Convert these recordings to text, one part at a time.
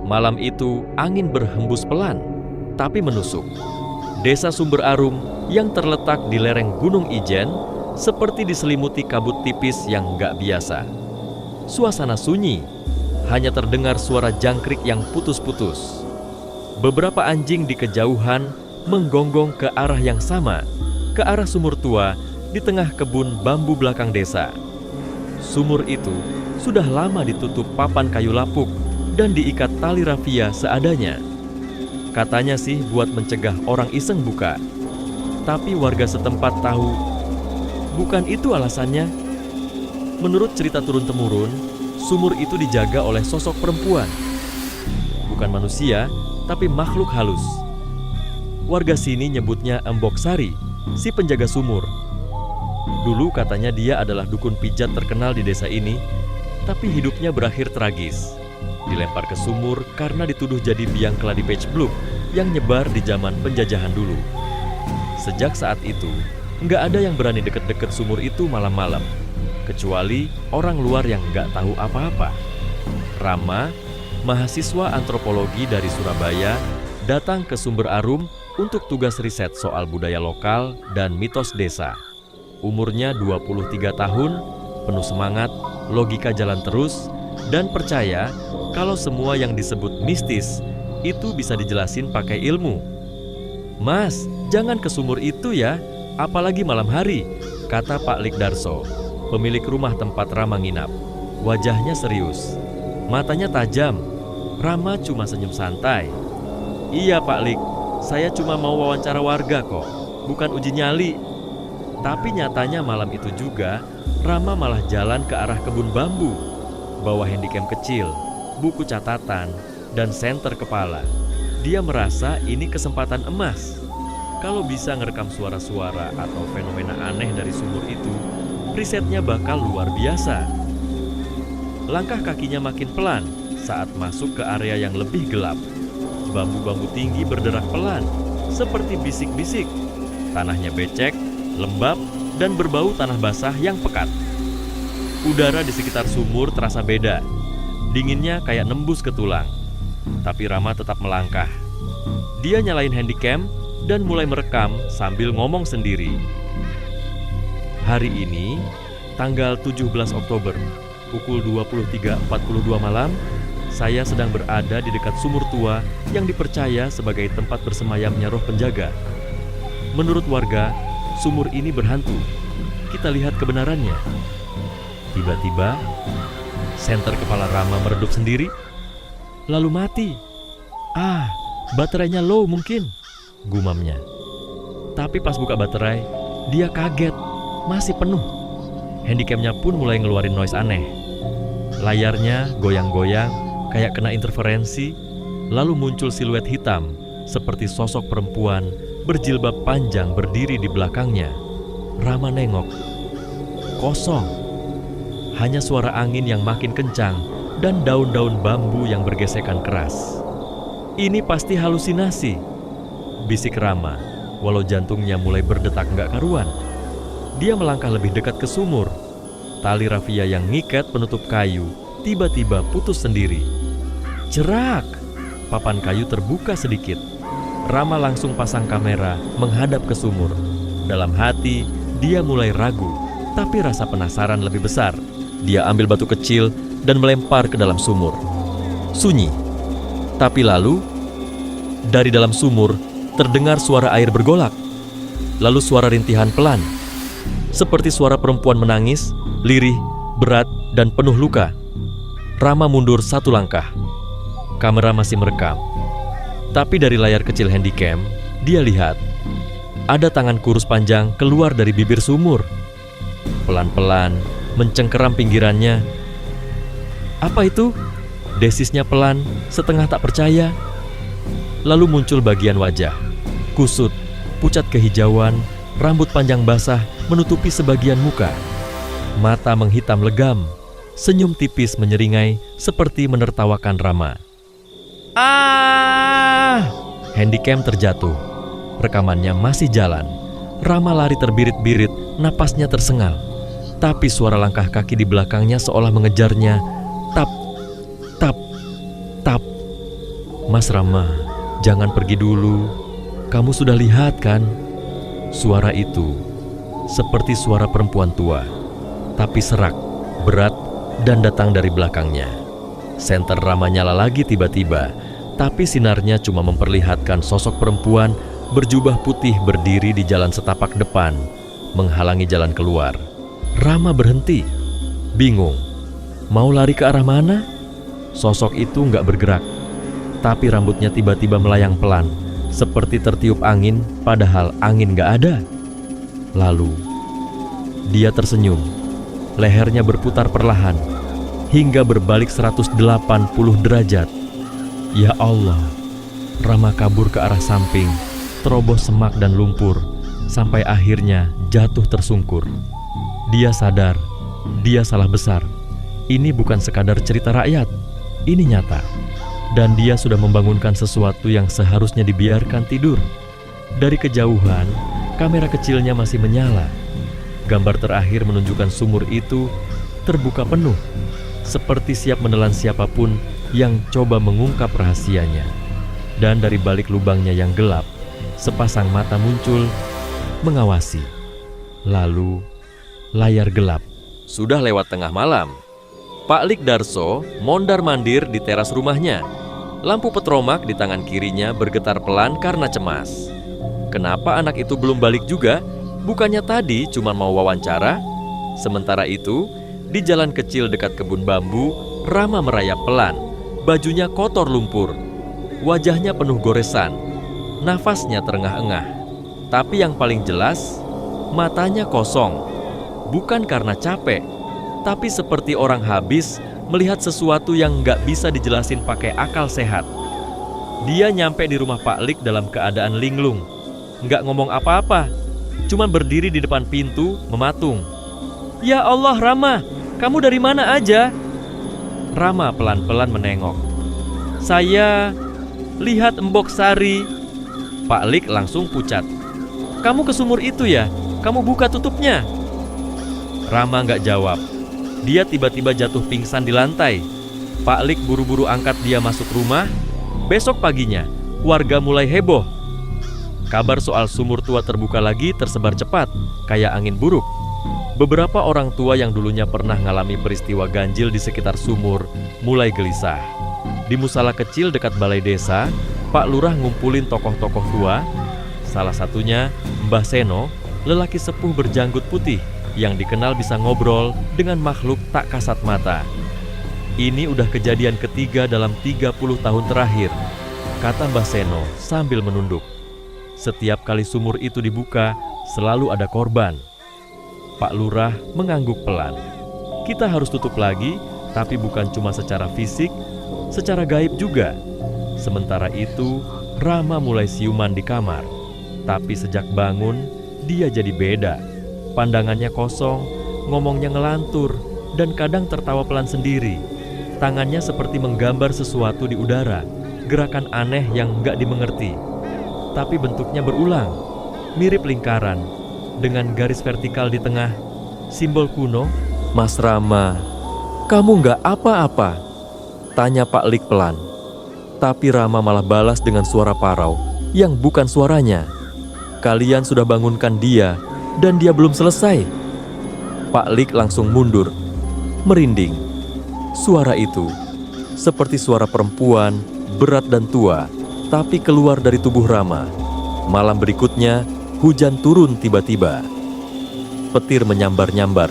Malam itu angin berhembus pelan, tapi menusuk. Desa Sumber Arum yang terletak di lereng Gunung Ijen seperti diselimuti kabut tipis yang nggak biasa. Suasana sunyi, hanya terdengar suara jangkrik yang putus-putus. Beberapa anjing di kejauhan menggonggong ke arah yang sama, ke arah sumur tua di tengah kebun bambu belakang desa. Sumur itu sudah lama ditutup papan kayu lapuk dan diikat tali rafia seadanya. Katanya sih buat mencegah orang iseng buka. Tapi warga setempat tahu bukan itu alasannya. Menurut cerita turun-temurun, sumur itu dijaga oleh sosok perempuan. Bukan manusia, tapi makhluk halus. Warga sini nyebutnya Embok Sari, si penjaga sumur. Dulu katanya dia adalah dukun pijat terkenal di desa ini, tapi hidupnya berakhir tragis. Dilempar ke sumur karena dituduh jadi biang keladi pecbluk yang nyebar di zaman penjajahan dulu. Sejak saat itu, nggak ada yang berani deket-deket sumur itu malam-malam, kecuali orang luar yang nggak tahu apa-apa. Rama, mahasiswa antropologi dari Surabaya, datang ke Sumber Arum untuk tugas riset soal budaya lokal dan mitos desa. Umurnya 23 tahun, penuh semangat, logika jalan terus, dan percaya kalau semua yang disebut mistis itu bisa dijelasin pakai ilmu. "Mas, jangan ke sumur itu ya, apalagi malam hari," kata Pak Likdarso, pemilik rumah tempat Rama nginap. Wajahnya serius, matanya tajam. Rama cuma senyum santai. "Iya Pak Lik, saya cuma mau wawancara warga kok, bukan uji nyali." Tapi nyatanya malam itu juga, Rama malah jalan ke arah kebun bambu, bawa handycam kecil, buku catatan, dan senter kepala. Dia merasa ini kesempatan emas. Kalau bisa ngerekam suara-suara atau fenomena aneh dari sumur itu, risetnya bakal luar biasa. Langkah kakinya makin pelan saat masuk ke area yang lebih gelap. Bambu-bambu tinggi berderak pelan, seperti bisik-bisik. Tanahnya becek, lembab, dan berbau tanah basah yang pekat. Udara di sekitar sumur terasa beda. Dinginnya kayak nembus ke tulang. Tapi Rama tetap melangkah. Dia nyalain handycam dan mulai merekam sambil ngomong sendiri. Hari ini, tanggal 17 Oktober, pukul 23.42 malam, saya sedang berada di dekat sumur tua yang dipercaya sebagai tempat bersemayamnya roh penjaga. Menurut warga, sumur ini berhantu. Kita lihat kebenarannya. Tiba-tiba, senter kepala Rama meredup sendiri, lalu mati. Baterainya low mungkin, gumamnya. Tapi pas buka baterai, dia kaget, masih penuh. Handycamnya pun mulai ngeluarin noise aneh. Layarnya goyang-goyang, kayak kena interferensi, lalu muncul siluet hitam, seperti sosok perempuan berjilbab panjang berdiri di belakangnya. Rama nengok. Kosong. Hanya suara angin yang makin kencang dan daun-daun bambu yang bergesekan keras. "Ini pasti halusinasi," bisik Rama, walau jantungnya mulai berdetak nggak karuan. Dia melangkah lebih dekat ke sumur. Tali rafia yang ngikat penutup kayu tiba-tiba putus sendiri. Cerak! Papan kayu terbuka sedikit. Rama langsung pasang kamera menghadap ke sumur. Dalam hati, dia mulai ragu, tapi rasa penasaran lebih besar. Dia ambil batu kecil dan melempar ke dalam sumur. Sunyi. Tapi lalu, dari dalam sumur terdengar suara air bergolak. Lalu suara rintihan pelan, seperti suara perempuan menangis, lirih, berat, dan penuh luka. Rama mundur satu langkah. Kamera masih merekam. Tapi dari layar kecil handycam, dia lihat ada tangan kurus panjang keluar dari bibir sumur. Pelan-pelan mencengkeram pinggirannya. "Apa itu?" Desisnya pelan, setengah tak percaya. Lalu muncul bagian wajah, kusut, pucat kehijauan, rambut panjang basah menutupi sebagian muka. Mata menghitam legam, senyum tipis menyeringai seperti menertawakan Rama. Handycam terjatuh. Rekamannya masih jalan. Rama lari terbirit-birit, napasnya tersengal. Tapi suara langkah kaki di belakangnya seolah mengejarnya. Tap, tap, tap. "Mas Rama, jangan pergi dulu. Kamu sudah lihat kan?" Suara itu seperti suara perempuan tua, tapi serak, berat, dan datang dari belakangnya. Senter Rama nyala lagi tiba-tiba, tapi sinarnya cuma memperlihatkan sosok perempuan berjubah putih berdiri di jalan setapak depan, menghalangi jalan keluar. Rama berhenti, bingung. Mau lari ke arah mana? Sosok itu nggak bergerak, tapi rambutnya tiba-tiba melayang pelan, seperti tertiup angin, padahal angin nggak ada. Lalu, dia tersenyum. Lehernya berputar perlahan, hingga berbalik 180 derajat. Ya Allah, Rama kabur ke arah samping, terobos semak dan lumpur, sampai akhirnya jatuh tersungkur. Dia sadar, dia salah besar. Ini bukan sekadar cerita rakyat, ini nyata. Dan dia sudah membangunkan sesuatu yang seharusnya dibiarkan tidur. Dari kejauhan, kamera kecilnya masih menyala. Gambar terakhir menunjukkan sumur itu terbuka penuh, seperti siap menelan siapapun yang coba mengungkap rahasianya. Dan dari balik lubangnya yang gelap, sepasang mata muncul, mengawasi. Lalu, layar gelap. Sudah lewat tengah malam. Pak Lik Darso mondar-mandir di teras rumahnya. Lampu petromak di tangan kirinya bergetar pelan karena cemas. Kenapa anak itu belum balik juga? Bukannya tadi cuma mau wawancara? Sementara itu, di jalan kecil dekat kebun bambu, Rama merayap pelan. Bajunya kotor lumpur. Wajahnya penuh goresan. Nafasnya terengah-engah. Tapi yang paling jelas, matanya kosong. Bukan karena capek, tapi seperti orang habis melihat sesuatu yang nggak bisa dijelasin pakai akal sehat. Dia nyampe di rumah Pak Lik dalam keadaan linglung. Nggak ngomong apa-apa, cuma berdiri di depan pintu, mematung. "Ya Allah, Rama, kamu dari mana aja?" Rama pelan-pelan menengok. "Saya lihat Embok Sari." Pak Lik langsung pucat. "Kamu ke sumur itu ya? Kamu buka tutupnya." Rama nggak jawab. Dia tiba-tiba jatuh pingsan di lantai. Pak Lik buru-buru angkat dia masuk rumah. Besok paginya, warga mulai heboh. Kabar soal sumur tua terbuka lagi tersebar cepat, kayak angin buruk. Beberapa orang tua yang dulunya pernah ngalami peristiwa ganjil di sekitar sumur mulai gelisah. Di musala kecil dekat balai desa, Pak Lurah ngumpulin tokoh-tokoh tua. Salah satunya Mbah Seno, lelaki sepuh berjanggut putih yang dikenal bisa ngobrol dengan makhluk tak kasat mata. "Ini udah kejadian ketiga dalam 30 tahun terakhir," kata Mbah Seno sambil menunduk. "Setiap kali sumur itu dibuka, selalu ada korban." Pak Lurah mengangguk pelan. "Kita harus tutup lagi, tapi bukan cuma secara fisik, secara gaib juga." Sementara itu, Rama mulai siuman di kamar. Tapi sejak bangun, dia jadi beda. Pandangannya kosong, ngomongnya ngelantur, dan kadang tertawa pelan sendiri. Tangannya seperti menggambar sesuatu di udara, gerakan aneh yang nggak dimengerti. Tapi bentuknya berulang, mirip lingkaran, dengan garis vertikal di tengah, simbol kuno. "Mas Rama, kamu nggak apa-apa?" tanya Pak Lik pelan. Tapi Rama malah balas dengan suara parau yang bukan suaranya. "Kalian sudah bangunkan dia, dan dia belum selesai." Pak Lik langsung mundur, merinding. Suara itu seperti suara perempuan, berat dan tua, tapi keluar dari tubuh Rama. Malam berikutnya, hujan turun tiba-tiba. Petir menyambar-nyambar.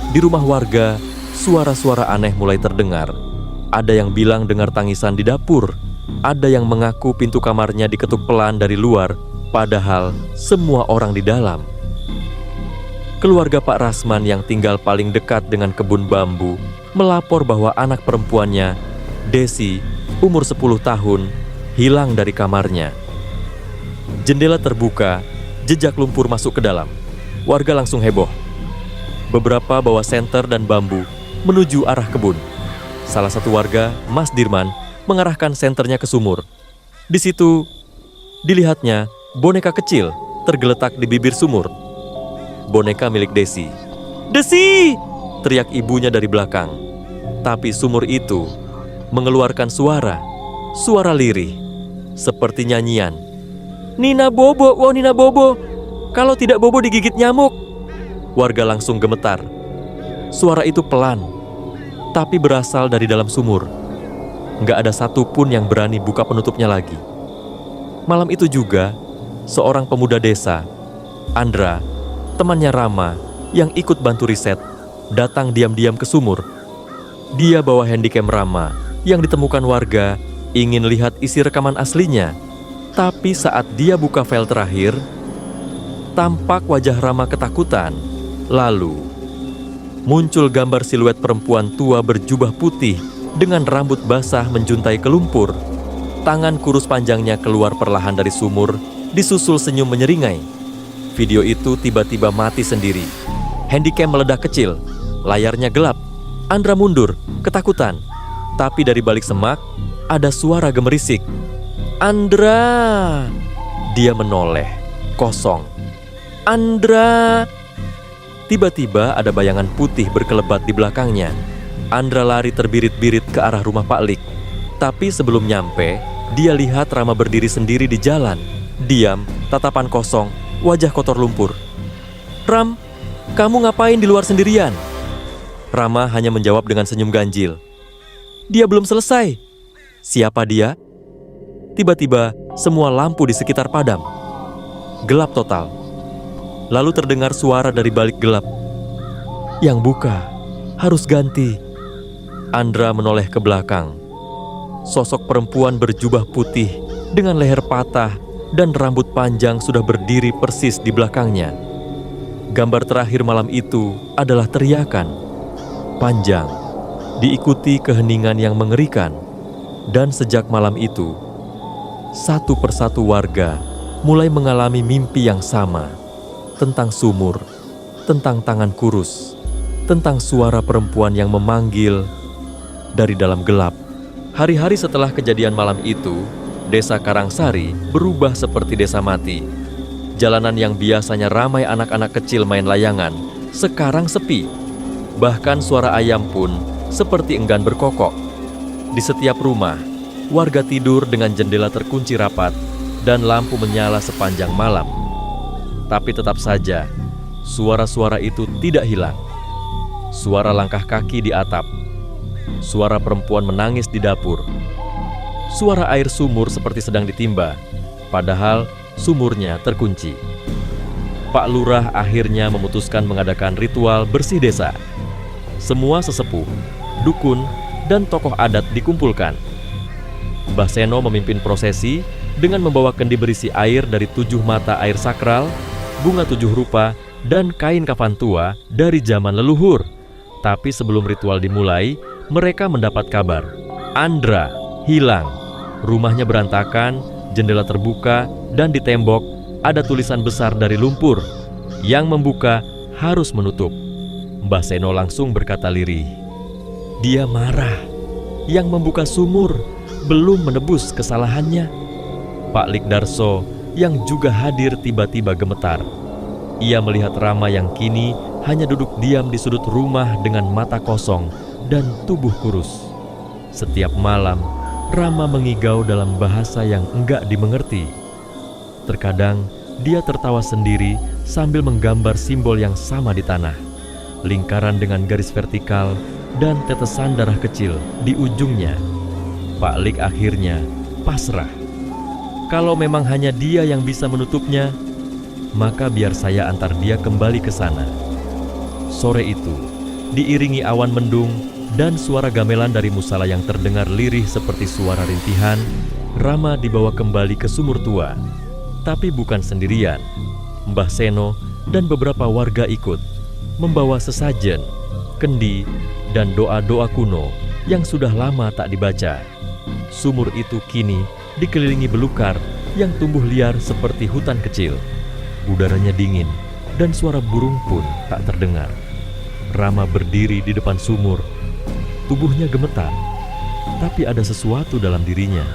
Di rumah warga, suara-suara aneh mulai terdengar. Ada yang bilang dengar tangisan di dapur. Ada yang mengaku pintu kamarnya diketuk pelan dari luar, padahal semua orang di dalam. Keluarga Pak Rasman yang tinggal paling dekat dengan kebun bambu melapor bahwa anak perempuannya, Desi, umur 10 tahun, hilang dari kamarnya. Jendela terbuka, jejak lumpur masuk ke dalam. Warga langsung heboh. Beberapa bawa senter dan bambu menuju arah kebun. Salah satu warga, Mas Dirman, mengarahkan senternya ke sumur. Di situ, dilihatnya boneka kecil tergeletak di bibir sumur. Boneka milik Desi. "Desi!" teriak ibunya dari belakang. Tapi sumur itu mengeluarkan suara lirih. seperti nyanyian. "Nina Bobo, wow Nina Bobo, kalau tidak Bobo digigit nyamuk." Warga langsung gemetar. Suara itu pelan, tapi berasal dari dalam sumur. Nggak ada satupun yang berani buka penutupnya lagi. Malam itu juga, seorang pemuda desa, Andra, temannya Rama, yang ikut bantu riset, datang diam-diam ke sumur. Dia bawa handycam Rama yang ditemukan warga, ingin lihat isi rekaman aslinya. Tapi saat dia buka file terakhir, tampak wajah Rama ketakutan. Lalu, muncul gambar siluet perempuan tua berjubah putih dengan rambut basah menjuntai ke lumpur. Tangan kurus panjangnya keluar perlahan dari sumur, disusul senyum menyeringai. Video itu tiba-tiba mati sendiri. Handycam meledak kecil, layarnya gelap. Andra mundur, ketakutan. Tapi dari balik semak, ada suara gemerisik. "Andra!" Dia menoleh, kosong. "Andra!" Tiba-tiba ada bayangan putih berkelebat di belakangnya. Andra lari terbirit-birit ke arah rumah Pak Lik. Tapi sebelum nyampe, dia lihat Rama berdiri sendiri di jalan. Diam, tatapan kosong, wajah kotor lumpur. "Ram, kamu ngapain di luar sendirian?" Rama hanya menjawab dengan senyum ganjil. "Dia belum selesai." Siapa dia? Tiba-tiba, semua lampu di sekitar padam. Gelap total. Lalu terdengar suara dari balik gelap. "Yang buka, harus ganti." Andra menoleh ke belakang. Sosok perempuan berjubah putih dengan leher patah dan rambut panjang sudah berdiri persis di belakangnya. Gambar terakhir malam itu adalah teriakan panjang, diikuti keheningan yang mengerikan. Dan sejak malam itu, satu persatu warga mulai mengalami mimpi yang sama. Tentang sumur, tentang tangan kurus, tentang suara perempuan yang memanggil dari dalam gelap. Hari-hari setelah kejadian malam itu, desa Karangsari berubah seperti desa mati. Jalanan yang biasanya ramai anak-anak kecil main layangan, sekarang sepi. Bahkan suara ayam pun seperti enggan berkokok. Di setiap rumah, warga tidur dengan jendela terkunci rapat dan lampu menyala sepanjang malam. Tapi tetap saja, suara-suara itu tidak hilang. Suara langkah kaki di atap, suara perempuan menangis di dapur, suara air sumur seperti sedang ditimba, padahal sumurnya terkunci. Pak Lurah akhirnya memutuskan mengadakan ritual bersih desa. Semua sesepuh, dukun, dan tokoh adat dikumpulkan. Mbah Seno memimpin prosesi dengan membawa kendi berisi air dari 7 mata air sakral, bunga 7 rupa, dan kain kafan tua dari zaman leluhur. Tapi sebelum ritual dimulai, mereka mendapat kabar. Andra hilang. Rumahnya berantakan, jendela terbuka, dan di tembok ada tulisan besar dari lumpur. Yang membuka harus menutup. Mbah Seno langsung berkata lirih. Dia marah. Yang membuka sumur belum menebus kesalahannya. Pak Likdarso yang juga hadir tiba-tiba gemetar. Ia melihat Rama yang kini hanya duduk diam di sudut rumah dengan mata kosong dan tubuh kurus. Setiap malam, Rama mengigau dalam bahasa yang enggak dimengerti. Terkadang, dia tertawa sendiri sambil menggambar simbol yang sama di tanah. Lingkaran dengan garis vertikal dan tetesan darah kecil di ujungnya. Pak Lik akhirnya pasrah. Kalau memang hanya dia yang bisa menutupnya, maka biar saya antar dia kembali ke sana. Sore itu, diiringi awan mendung dan suara gamelan dari musala yang terdengar lirih seperti suara rintihan, Rama dibawa kembali ke sumur tua. Tapi bukan sendirian. Mbah Seno dan beberapa warga ikut, membawa sesajen, kendi, dan doa-doa kuno yang sudah lama tak dibaca. Sumur itu kini dikelilingi belukar yang tumbuh liar seperti hutan kecil. Udaranya dingin dan suara burung pun tak terdengar. Rama berdiri di depan sumur. Tubuhnya gemetar, tapi ada sesuatu dalam dirinya.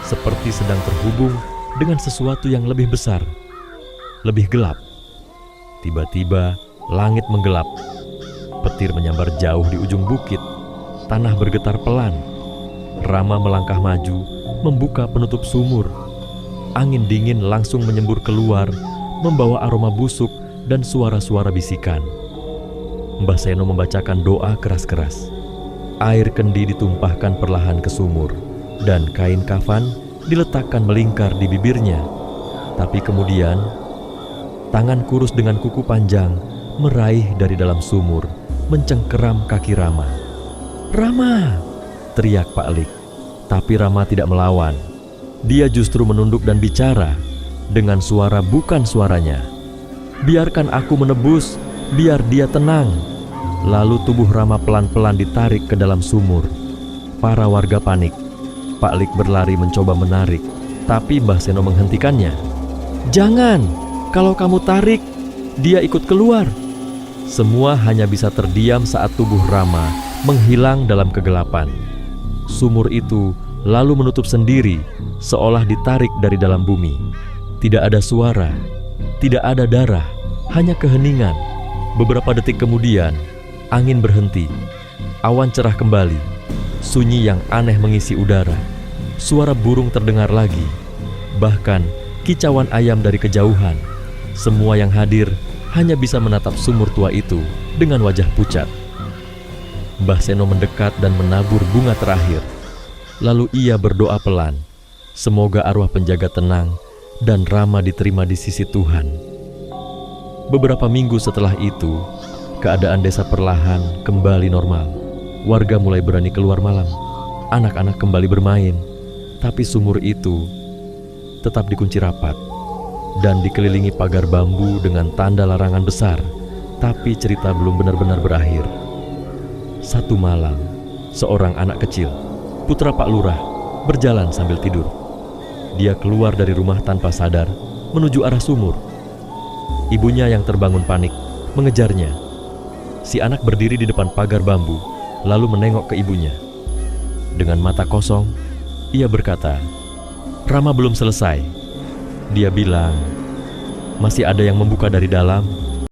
Seperti sedang terhubung dengan sesuatu yang lebih besar, lebih gelap. Tiba-tiba langit menggelap. Petir menyambar jauh di ujung bukit. Tanah bergetar pelan. Rama melangkah maju membuka penutup sumur. Angin dingin langsung menyembur keluar, membawa aroma busuk dan suara-suara bisikan. Mbah Seno membacakan doa keras-keras. Air kendi ditumpahkan perlahan ke sumur, dan kain kafan diletakkan melingkar di bibirnya. Tapi kemudian, tangan kurus dengan kuku panjang meraih dari dalam sumur, mencengkeram kaki Rama. "Rama!" teriak Pak Lik. Tapi Rama tidak melawan. Dia justru menunduk dan bicara dengan suara bukan suaranya. "Biarkan aku menebus, biar dia tenang." Lalu tubuh Rama pelan-pelan ditarik ke dalam sumur. Para warga panik. Pak Lik berlari mencoba menarik, tapi Mbah Seno menghentikannya. "Jangan, kalau kamu tarik, dia ikut keluar." Semua hanya bisa terdiam saat tubuh Rama menghilang dalam kegelapan. Sumur itu lalu menutup sendiri, seolah ditarik dari dalam bumi. Tidak ada suara, tidak ada darah, hanya keheningan. Beberapa detik kemudian, angin berhenti. Awan cerah kembali. Sunyi yang aneh mengisi udara. Suara burung terdengar lagi. Bahkan kicauan ayam dari kejauhan. Semua yang hadir hanya bisa menatap sumur tua itu dengan wajah pucat. Mbah Seno mendekat dan menabur bunga terakhir. Lalu ia berdoa pelan. Semoga arwah penjaga tenang dan Rama diterima di sisi Tuhan. Beberapa minggu setelah itu, keadaan desa perlahan kembali normal. Warga mulai berani keluar malam. Anak-anak kembali bermain. Tapi sumur itu tetap dikunci rapat dan dikelilingi pagar bambu dengan tanda larangan besar. Tapi cerita belum benar-benar berakhir. Satu malam, seorang anak kecil, putra Pak Lurah, berjalan sambil tidur. Dia keluar dari rumah tanpa sadar, menuju arah sumur. Ibunya yang terbangun panik mengejarnya. Si anak berdiri di depan pagar bambu, lalu menengok ke ibunya. Dengan mata kosong, ia berkata, "Rama belum selesai." Dia bilang, "Masih ada yang membuka dari dalam."